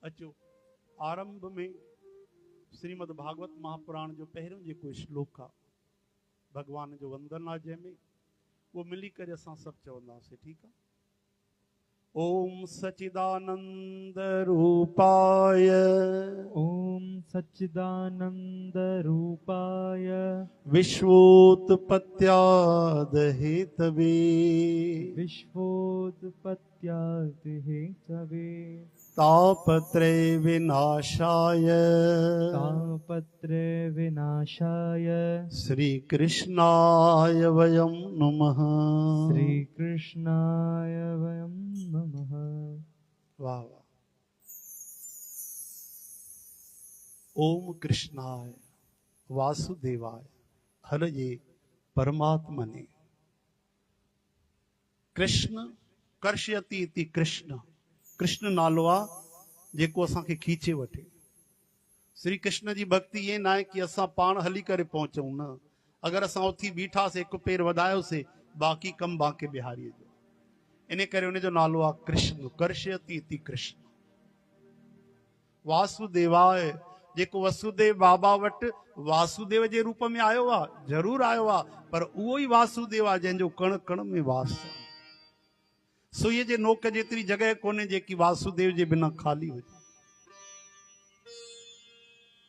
अचो आरंभ में श्रीमद भागवत महापुराण जो पहिरियों जेको श्लोक आहे भगवान जो वंदन आहे जंहिंमें वो मिली करे असां सभु चवंदासीं। ठीकु आहे। ओम सच्चिदानंद रूपाय ओम सच्चिदानंद रूपाय विश्वोत्पत्त्याद हेतवे विश्वोत्पत्त्यादि हेतवे तापत्रय विनाशाय तापत्रय विनाशाय श्री कृष्णाय वयं नमः। श्री कृष्णाय वयं नमः। वाह वाह। ओम कृष्णाय वासुदेवाय हरये परमात्मने। कृष्ण कर्षयति इति कृष्ण, कृष्ण नालो आहे जेको असांखे खींचे वठे। श्री कृष्ण जी भक्ति ये ना है कि असां पाण हली करे पहुचूं न। अगर असां उथी बीठासीं हिकु पेर वधायोसीं बाक़ी कम बाक़ी बिहारीअ जो। इन करे उन जो नालो आहे कृष्ण कर्षयति इति कृष्ण। वासुदेवाय जेको वसुदेव बाबा वटि वासुदेव जे रूप में आयो आहे, ज़रूर आयो आहे, पर उहो ई वासुदेव आहे जंहिंजो कण कण में वास आहे। सुईअ जे नोक जेतिरी जॻह कोन्हे जेकी वासुदेव जे बिना ख़ाली हुजे।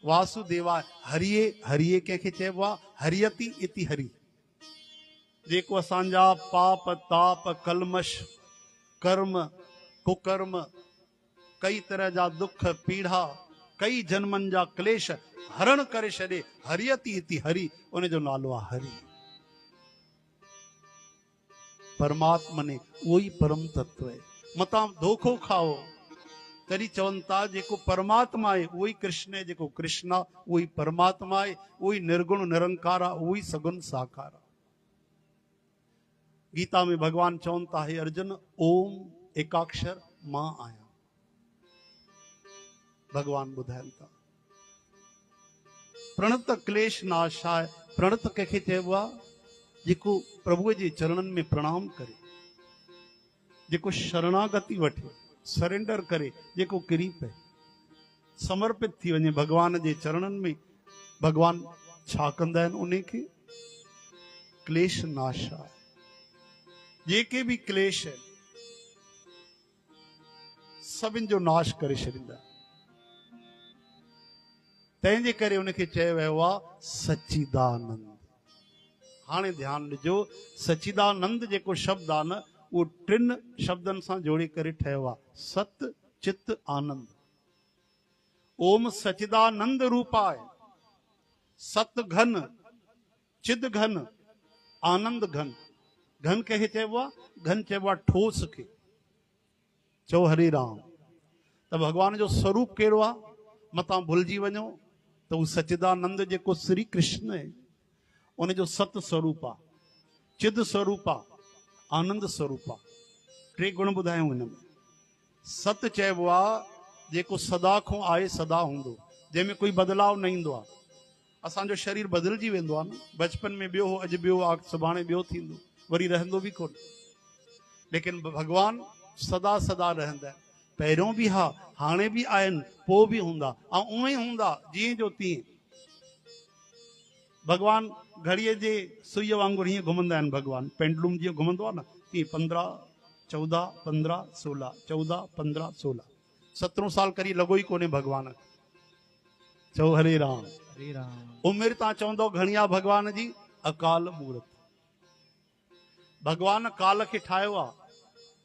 वासुदेवाय हरिये, हरिये कंहिंखे चइबो आहे हरियति इति हरि। जेको असांजा पाप ताप कलमश कर्म कुकर्म कई तरह जा दुख पीड़ा कई जन्मनि जा क्लेश हरण करे छॾे। हरियति इति हरि, उन जो नालो आहे हरि। परमात्मा ने उहो ई परम तत्व है। मतां धोखो खाओ तरी चवनि था जेको परमात्मा आहे उहो ई कृष्ण है, जेको कृष्ण आहे उहो ई परमात्मा आहे, उहो ई निर्गुण निरंकार आहे, उहो ई सगुण साकार आहे। गीता में भगवान चवनि था हे अर्जुन ओम एकाक्षर मां आहियां। भगवान ॿुधाइनि था प्रणत क्लेश नाशाय। प्रणत कंहिंखे चइबो आहे जेको प्रभुअ जे चरणनि में प्रणाम करे, जेको शरणागति वठे, सरेंडर करे, जेको किरी पए, समर्पित थी वञे भगवान जे चरणनि में। भगवान छा कंदा आहिनि उन खे क्लेश नाशाय। जेके भी क्लेश है सभिनि जो नाश करे छॾींदा। तंहिंजे करे उनखे चयो वियो आहे सच्चिदानंद। हाणे ध्यानु ॾिजो सच्चिदानंद जेको शब्द आहे न उहो टिनि शब्दनि सां जोड़े करे ठहियो आहे सत चित आनंद। ओम सच्चिदानंद रूपाय सत घन चिद घन आनंद घन। घन कंहिंखे चइबो आहे? घन चइबो आहे ठोस खे। चओ हरे राम। त भगवान जो स्वरूप कहिड़ो आहे मतां भुलिजी वञो त उहो सच्चिदानंद जेको श्री कृष्ण आहे उन जो सत स्वरूप आहे, चिद स्वरूप आहे, आनंद स्वरूप आहे। टे गुण ॿुधायूं हिन में। सत चइबो आहे जेको सदा खां आहे सदा हूंदो, जंहिंमें कोई बदलाव न ईंदो आहे। असांजो शरीर बदिलजी वेंदो आहे न, बचपन में ॿियो हो, अॼु ॿियो आहे, सुभाणे ॿियो थींदो, वरी रहंदो बि कोन। लेकिन भगवान सदा सदा रहंदा आहिनि। पहिरियों बि हा, हाणे बि आहिनि, पोइ बि हूंदा ऐं उहे ई हूंदा जीअं जो तीअं। भगवान घड़ीअ जे सुईअ वांगुरु हीअं घुमंदा आहिनि। भगवान पेंडुलम जीअं घुमंदो आहे न तीअं 15 14 15 16 14 15 16 17 साल करी लॻो ई कोन्हे भगवान। चओ हरे राम। हरे राम। उमिरि तव्हां चवंदव घणी आहे भगवान जी? अकाल मूर्त। भगवान काल खे ठाहियो आहे।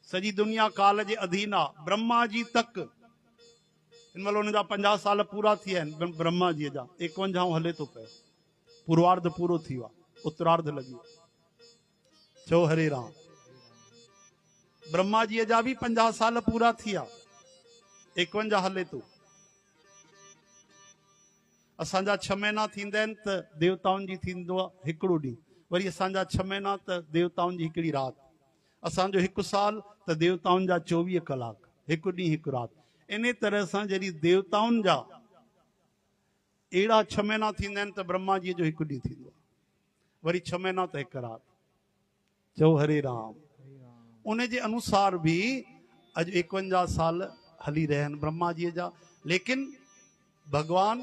सॼी दुनिया काल जे अधीन आहे। ब्रह्मा जी तक हिन महिल हुन जा 50 साल पूरा थी विया आहिनि। ब्रह्मा जी जा 51 हले थो पियो। पूर्वार्ध पूरो थी वियो आहे, उत्तरार्ध लॻी। चओ हरे राम। ब्रह्मा जी जा बि 50 साल पूरा थी विया, 51 हले थो। असांजा 6 महीना थींदा आहिनि त देवताउनि जी थींदो आहे हिकिड़ो ॾींहुं। वरी असांजा 6 महीना त देवताउनि जी हिकिड़ी राति। असांजो 1 साल त देवताउनि जा 24 कलाक, हिकु ॾींहुं हिकु राति। इन तरह सां जॾहिं देवताउनि जा अहिड़ा 6 महीना थींदा आहिनि त ब्रह्मा जी जो हिकु ॾींहुं थींदो आहे। वरी 6 महीना त हिकु राति। चओ हरे राम। उन जे अनुसार भी अॼु 51 साल हली रहन ब्रह्मा जी जा, लेकिन भगवान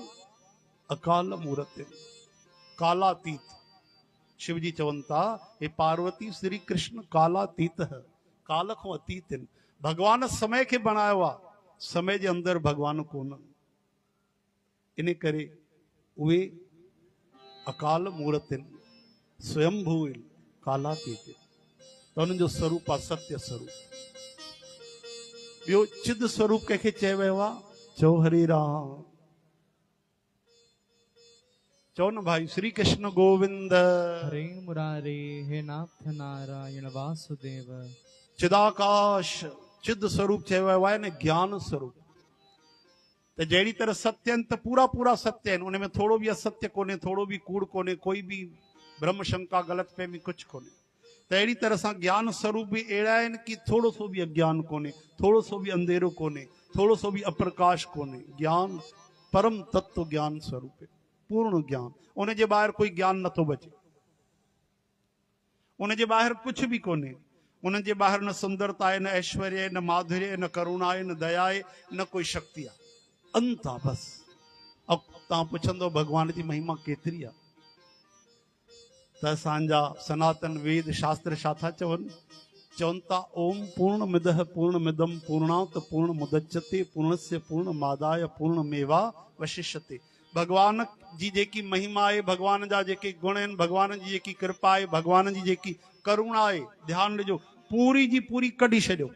अकाल मूर्त कालातीत। शिव जी चवन था हे पार्वती श्री कृष्ण कालातीत है, काल को अतीत आहिनि। भगवान समय के बनायो आ, समय जे अंदर भगवान कोन, इन करे उहे अकाल मूर्त आहिनि, स्वयंभू आहिनि, कालातीत आहिनि। त उन्हनि जो स्वरूप आहे सत्य स्वरूप। ॿियो चिद स्वरूप कंहिंखे चयो वियो आहे? चओ हरे राम, चओ न भाई श्री कृष्ण गोविंद। हरे मुरारे हे नाथ नारायण वासुदेव। चिदाकाश चिद स्वरूप चयो वियो आहे न ज्ञान स्वरूप। त जहिड़ी तरह सत्य आहिनि त पूरा पूरा सत्य आहिनि, उनमें थोरो बि असत्य कोन्हे, थोरो बि कूड़ कोन्हे, कोई बि भ्रम शंका गलत फहमी कुझु कोन्हे। त अहिड़ी तरह सां ज्ञान स्वरूप भी अहिड़ा आहिनि कि थोरो सो भी अज्ञान कोन्हे, थोरो सो भी अंधेरो कोन्हे, थोरो सो भी अप्रकाश कोन्हे। ज्ञान परम तत्व ज्ञान स्वरूप है, पूर्ण ज्ञान। उन जे ॿाहिरि कोई ज्ञान नथो बचे, उन जे ॿाहिरि कुझु बि कोन्हे। उन जे ॿाहिरि न सुंदरता आहे, न ऐश्वर्य आहे, न माधुर्य आहे, न करुणा आहे, न दया आहे, न कोई शक्ति आहे, अंत आहे बस। अब तव्हां पुछंदो भगवान जी महिमा केतिरी आहे, त असांजा सनातन वेद शास्त्र छा था चवनि? चवनि था ओम पूर्ण मिदः पूर्ण मिदम पूर्णात पूर्ण मुदच्यते पूर्णस्य पूर्णमादाय पूर्णमेवा वशिष्यते। भगवान जी जेकी महिमा आहे, भगवान जा जेके गुण आहिनि, भगवान जी जेकी कृपा आहे, भगवान जी जेकी करुणा आहे, ध्यानु ॾिजो, पूरी जी पूरी कढी छॾियो,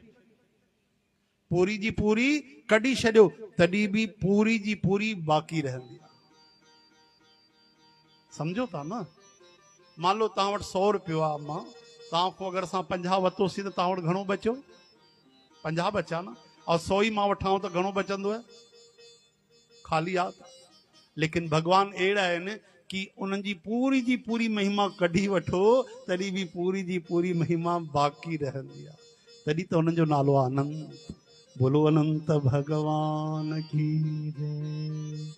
पूरी जी पूरी कढी छॾियो, तॾहिं बि पूरी जी पूरी बाक़ी रहंदी आहे। सम्झो था न? मान लो तव्हां वटि 100 रुपयो आहे, मां तव्हां खां अगरि असां 50 वरितोसीं त तव्हां वटि घणो बचियो? 50 बचा न। और 100 ई मां वठां त घणो बचंदो आहे? ख़ाली आहे। लेकिन भगवान अहिड़ा आहिनि कि उन्हनि जी पूरी महिमा कढी वठो, तॾहिं बि पूरी जी पूरी महिमा बाक़ी रहंदी आहे। तॾहिं त उन्हनि जो नालो आहे अनंत। बोलो अनंत भगवान की जय।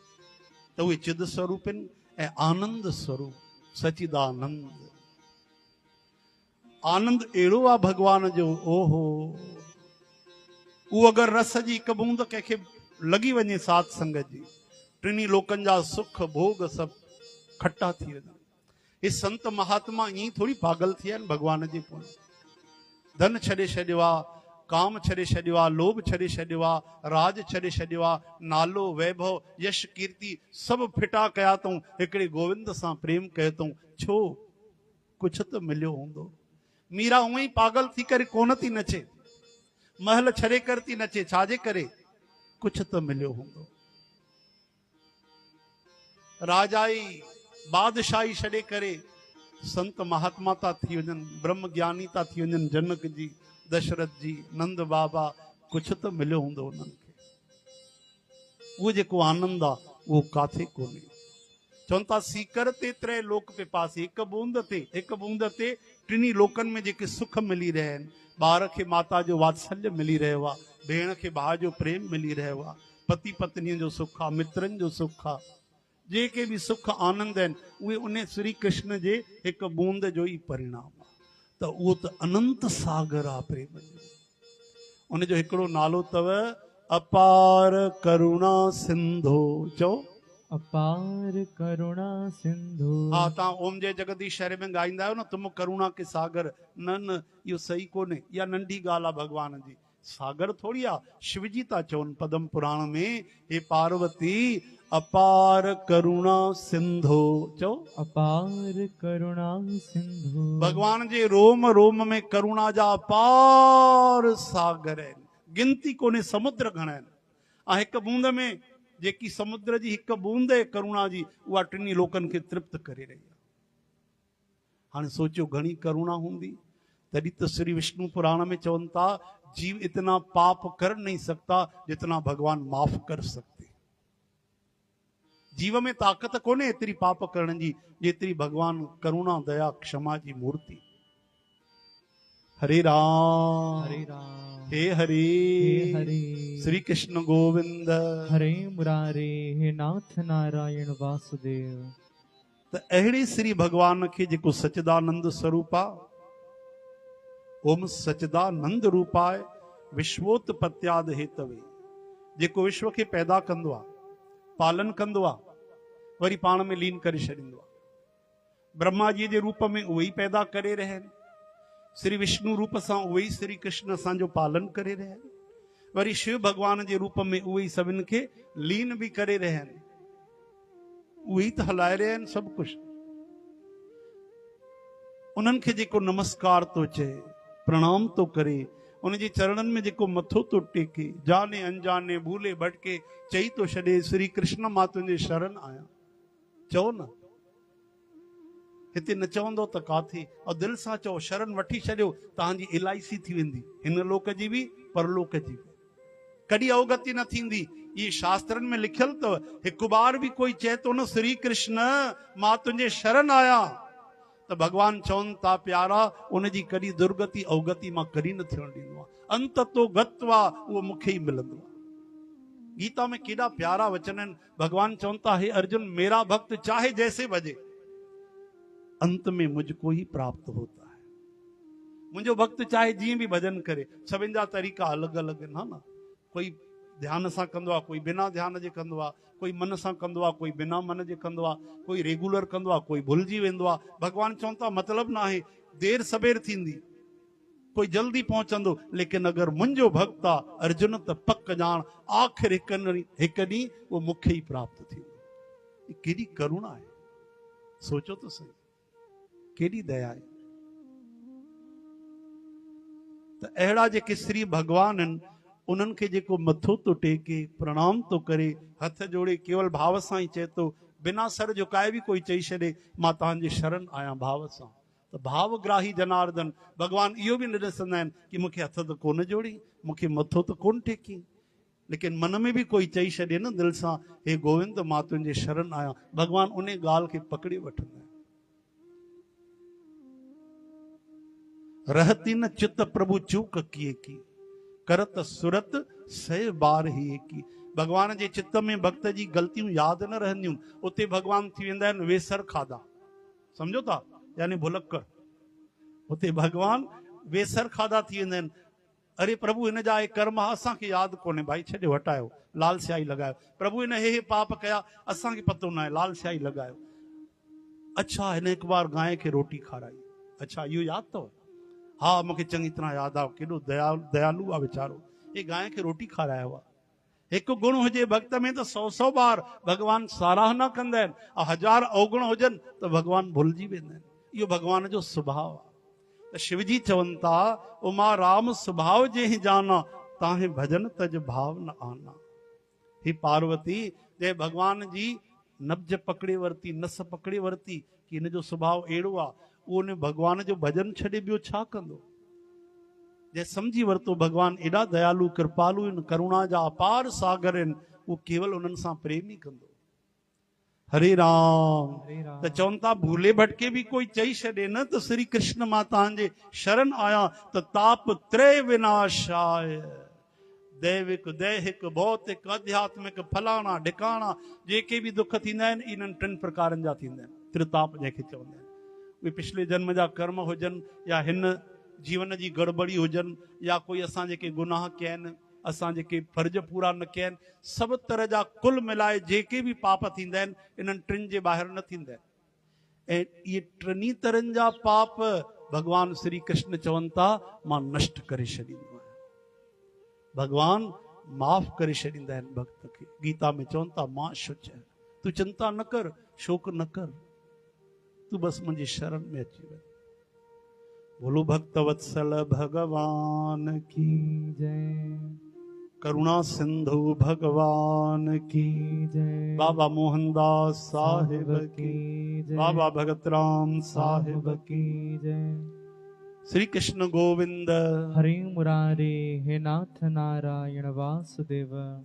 त उहे चिद स्वरूप आहिनि ऐं आनंद स्वरूप सचिदानंद। आनंद अहिड़ो आहे भगवान जो, ओहो, उहो अगरि रस जी हिकु बूंद कंहिंखे लॻी वञे साध संगत जी, टिनी लोकनि जा सुख भोग सभु खटा थी वञनि। हे संत महात्मा ईअं थोरी पागल थी विया आहिनि भगवान जे पोइ। धन छॾे छॾियो आहे, काम छॾे छॾियो आहे, लोभ छॾे छॾियो आहे, राज छॾे छॾियो आहे, नालो वैभव यश कीर्ति सभु फिटा कया अथऊं, हिकिड़े गोविंद सां प्रेम कयो अथऊं। छो? कुझु त मिलियो हूंदो। मीरा उअं ई पागल थी करे कोन थी नचे, महल छॾे करे थी नचे, छाजे करे? कुझु त मिलियो हूंदो। राजाई बादशाही छॾे करे संत महात्मा था थी वञनि, ब्रह्म ज्ञानी था थी वञनि, जनक जी, दशरथ जी, नंद बाबा, कुझु त मिलियो हूंदो उन्हनि खे। उहो जेको आनंद आहे उहो काथे कोन्हे। चवनि था सीकर ते 3 लोक पिपासी, हिकु बूंद ते टिनी लोकनि में जेके सुख मिली रहिया आहिनि। ॿार खे माता जो वात्सल्य मिली रहियो आहे, भेण खे भाउ जो प्रेम मिली रहियो आहे, पति पत्नीअ जो सुख आहे, मित्रनि जो सुख आहे, जेके बि सुख आनंद आहिनि उहे उन श्री कृष्ण जे हिकु बूंद जो ई परिणाम आहे। त उहो त अनंत सागर आहे प्रेम जो। उनजो हिकिड़ो नालो अथव अपार करुणा सिंधो। चओ अपार करुणा सिंधु। हाँ, तव्हां ओम जय जगदीश शहर में ॻाईंदा आहियो न, तुम करुणा के सागर। न इहो सही कोन्हे, इहा नंढी ॻाल्हि आहे भगवान जी। सागर थोड़ी आहे, शिव जी था चवनि पदम पुराण में, हे पार्वती अपार करुणा सिंधो। चओ अपार करुणा सिंधु। भगवान जे रोम रोम में करुणा जा अपार सागर आहिनि, गिनती कोन्हे, समुद्र घणा आहिनि। ऐं हिकु बूंद में जेकी समुद्र जी हिकु बूंद आहे करुणा जी, उहा टिनी लोकनि खे तृप्त करे रही आहे। हाणे सोचियो घणी करुणा हूंदी, तॾहिं त श्री विष्णु पुराण में चवनि था जीव इतना पाप कर नहीं सकता जितना भगवान माफ कर सकते। जीव में ताकत कोन्हे एतिरी पाप करण जी जेतिरी भगवान करुणा दया क्षमा जी मूर्ति। हरे राम हरे राम हे हरे हरे। श्री कृष्ण गोविंद हरे मुरारे हे नाथ नारायण वासुदेव। त अहिड़े श्री भगवान खे जेको सच्चिदानंद स्वरूप आहे, ओम सच्चिदानंद रूपाय विश्वोत्पत्त्याद हेतवे। जेको विश्व खे पैदा कंदो आहे, पालन कंदो आहे, वरी पाण में लीन करे छॾींदो आहे। ब्रह्मा जी जे रूप में उहे ई पैदा करे रहिया आहिनि, श्री विष्णु रूप सां उहे ई श्री कृष्ण असांजो पालन करे रहिया आहिनि, वरी शिव भगवान जे रूप में उहे ई सभिनि खे लीन बि करे रहिया आहिनि, उहे ई त हलाए रहिया आहिनि सभु कुझु। उन्हनि खे जेको नमस्कार थो चए, प्रणाम थो करे, उन जे चरणनि में जेको मथो थो टेके, जाने अनजाने भूले भटके चई थो छॾे श्री कृष्ण मां तुंहिंजे शरण आहियां, चओ न, हिते न चवंदो त काथे, और दिलि सां चओ, शरण वठी छॾियो, तव्हांजी LIC थी वेंदी, हिन लोक जी बि परलोक जी बि, कॾहिं अवगति न थींदी। ये शास्त्रनि में लिखियल अथव, हिकु बार बि कोई चए थो न श्री कृष्ण मां तुंहिंजे शरण आहियां, त भगवान चवनि था प्यारा, उनजी कॾहिं दुर्गति अवगति मां कॾहिं न थियण ॾींदो आहे, अंत तो गत्वा, उहो मूंखे ई मिलंदो आहे। गीता में केॾा प्यारा वचन आहिनि। भगवान चवनि था, हे अर्जुन, मेरा भक्त चाहे जैसे भजे, अंत में मुझको ही प्राप्त होता है। मुंहिंजो भक्त चाहे जीअं बि भजन करे, सभिनि जा तरीक़ा अलॻि अलॻि आहिनि, हा न, कोई ध्यान सां कंदो आहे, कोई बिना ध्यान जे कंदो आहे, कोई मन सां कंदो आहे, कोई बिना मन जे कंदो आहे, कोई रेगुलर कंदो आहे, कोई भुलिजी वेंदो आहे। भगवान चवनि था मतिलबु न आहे, देर सबेर थींदी, कोई जल्दी पहुचंदो, लेकिन अगरि मुंहिंजो भक्त आहे अर्जुन, त पक ॼाण आख़िर हिकु ॾींहुं उहो मूंखे ई प्राप्त थींदो। केॾी करुणा आहे, सोचो त सही, केॾी दया आहे। त अहिड़ा जेके श्री भगवान आहिनि, उन्हनि खे जेको मथो थो टेके, प्रणाम थो करे, हथ जोड़े, केवल भाव सां ई चए थो, बिना सर झुकाए बि कोई चई छॾे मां तव्हांजे शरण आहियां भाव सां, त भावग्राही जनार्दन भगवान इहो बि न ॾिसंदा आहिनि कि मूंखे हथ त कोन जोड़ी, मूंखे मथो त कोन टेकी, लेकिन मन में बि कोई चई छॾे न दिलि सां, हे गोविंद मां तुंहिंजे शरण आहियां, भगवान उन ॻाल्हि खे पकड़े वठंदा आहिनि। रहती न चित प्रभु चूक किए की, करत सुरत सह बार ही की। भगवान जे चित्त में भक्त जी ग़लतियूं यादि न रहंदियूं, उते भगवान थी वेंदा आहिनि वेसर खाधा, सम्झो था, यानी भुलक्कर, उते भगवान वेसर खाधा थी वेंदा आहिनि। अरे प्रभु हिन जा कर्म असांखे यादि कोन्हे, भाई छॾियो, हटायो, लाल स्याही लॻायो, प्रभु हिन हे पाप कया, असांखे पतो न आहे, लाल स्याही लॻायो। अच्छा, हिन हिकु बार गांइ खे रोटी खाराई, अच्छा इहो यादि अथव? हा, मूंखे चङी तरह यादि आहे, केॾो दयालु आहे वीचारो, हे गांइ खे रोटी खारायो आहे। हिकु गुण हुजे भक्त में त 100 बार भगवान साराहना कंदा आहिनि, ऐं 1000 अवगुण हुजनि त भगवान भुलिजी वेंदा आहिनि। इहो भगवान जो सुभाउ आहे। त शिवजी चवनि था, उमा राम सुभाउ जे जाना, ताहे भजन तज भाव न आना। ही पार्वती, जे भगवान जी नब्ज पकड़े वरिती, नस पकड़े वरिती कि हिन जो सुभाउ अहिड़ो आहे, उहो उन भगवान जो भजन छॾे ॿियो छा कंदो। जे सम्झी वरितो भगवान एॾा दयालु कृपालु आहिनि, करुणा जा अपार सागर आहिनि, उहो केवल उन्हनि सां प्रेम ई कंदो। हरे राम। त चवनि था, भूले भटके बि कोई चई छॾे न त श्री कृष्ण मां तव्हांजे शरण आहियां, त ताप त्रय विनाशाय, दैविक दैहिक भौतिक आध्यात्मिक फलाणा ढिकाणा जेके बि दुख थींदा आहिनि, इन्हनि 3 प्रकारनि जा थींदा आहिनि। त्रिताप जंहिंखे चवंदा आहिनि, उहे पिछले जन्म जा कर्म हुजनि, या हिन जीवन जी गड़बड़ी हुजनि, या कोई असां जेके गुनाह कया आहिनि, असां जेके फर्ज पूरा न कया आहिनि, सभु तरह जा कुल मिलाए जेके बि पाप थींदा आहिनि, इन्हनि 3 जे ॿाहिरि न थींदा आहिनि। ऐं इहे 3 तरहनि जा पाप भगवान श्री कृष्ण चवनि था, मां नष्ट करे छॾींदो आहियां। भगवान माफ़ करे छॾींदा आहिनि भक्त खे। गीता में चवनि था, मां शुच, तूं चिंता न कर, शोक न कर, तूं बसि मुंहिंजी शरण में अची वञ। बोलो भक्त वत्सल भगवान की जय। करुणा सिंधु भगवान की जय। बाबा मोहनदास साहिब की जय। बाबा भगत राम साहिब की जय। श्री कृष्ण गोविंद हरि मुरारे, हे नाथ नारायण वासुदेव।